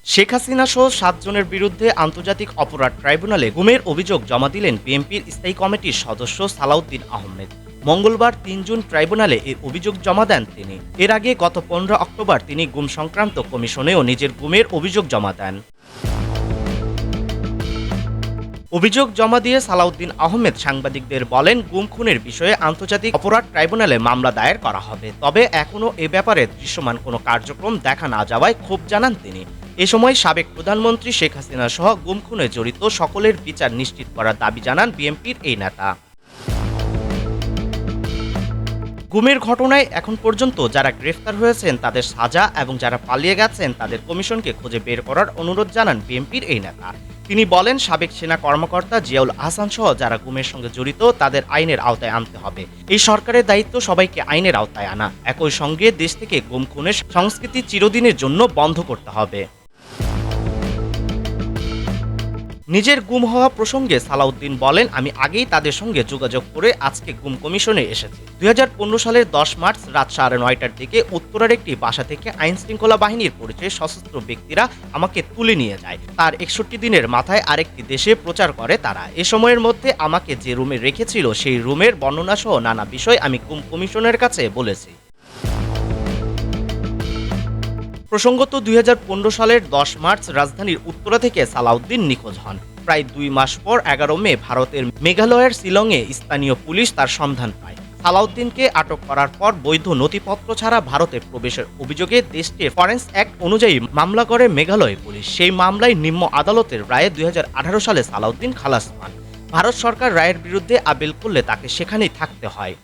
শেখ হাসিনা সহ ৭ জনের বিরুদ্ধে আন্তর্জাতিক অপরাধ ট্রাইব্যুনালে গুমের অভিযোগ জমা দিলেন বিএনপির স্থায়ী কমিটির সদস্য সালাউদ্দিন আহমেদ। মঙ্গলবার ৩ জুন ট্রাইব্যুনালে এই অভিযোগ জমা দেন তিনি। এর আগে গত ১৫ অক্টোবর তিনি গুম সংক্রান্ত কমিশনেও নিজের গুমের অভিযোগ জমা দেন। অভিযোগ জমা দিয়ে সালাউদ্দিন আহমেদ সাংবাদিকদের বলেন, গুম খুনের বিষয়ে আন্তর্জাতিক অপরাধ ট্রাইব্যুনালে মামলা দায়ের করা হবে, তবে এখনও এ ব্যাপারে দৃশ্যমান কোনো কার্যক্রম দেখা না যাওয়ায় ক্ষোভ জানান তিনি। এ সময় সাবেক প্রধানমন্ত্রী শেখ হাসিনা সহ গুম খুনে জড়িত সকলের বিচার নিশ্চিত করার দাবি জানান বিএনপির এই নেতা। গুমের ঘটনায় এখন পর্যন্ত যারা গ্রেফতার হয়েছেন তাদের সাজা এবং যারা পালিয়ে গেছেন তাদের কমিশনকে খুঁজে বের করার অনুরোধ জানান বিএনপির এই নেতা। তিনি বলেন, সাবেক সেনা কর্মকর্তা জিয়াউল আহসান সহ যারা গুমের সঙ্গে জড়িত তাদের আইনের আওতায় আনতে হবে। এই সরকারের দায়িত্ব সবাইকে আইনের আওতায় আনা। একই সঙ্গে দেশ থেকে গুম খুনের সংস্কৃতি চিরদিনের জন্য বন্ধ করতে হবে। নিজের গুম হওয়া প্রসঙ্গে সালাউদ্দিন বলেন, আমি আগেই তাদের সঙ্গে যোগাযোগ করে আজকে গুম কমিশনে এসেছি। ২০১৫ সালের ১০ মার্চ রাত ৯:৩০টার দিকে উত্তরার একটি বাসা থেকে আইন শৃঙ্খলা বাহিনীর পরিচয়ে সশস্ত্র ব্যক্তিরা আমাকে তুলে নিয়ে যায়। তার ৬১ দিনের মাথায় আরেকটি দেশে প্রচার করে তারা। এ সময়ের মধ্যে আমাকে যে রুমে রেখেছিল সেই রুমের বর্ণনা সহ নানা বিষয় আমি গুম কমিশনের কাছে বলেছি। প্রসঙ্গত ২০১৫ সালের ১০ মার্চ রাজধানীর উত্তরা থেকে সালাউদ্দিন নিখোঁজ হন। প্রায় ২ মাস পর ১১ মে ভারতের মেঘালয়ের শিলংয়ে স্থানীয় পুলিশ তার সন্ধান পায়। সালাউদ্দিনকে আটক করার পর বৈধ নথিপত্র ছাড়া ভারতে প্রবেশের অভিযোগে দেশটির ফরেন্স অ্যাক্ট অনুযায়ী মামলা করে মেঘালয় পুলিশ। সেই মামলায় নিম্ন আদালতের রায়ে ২০১৮ সালে সালাউদ্দিন খালাস পান। ভারত সরকার রায়ের বিরুদ্ধে আপিল করলে তাকে সেখানেই থাকতে হয়।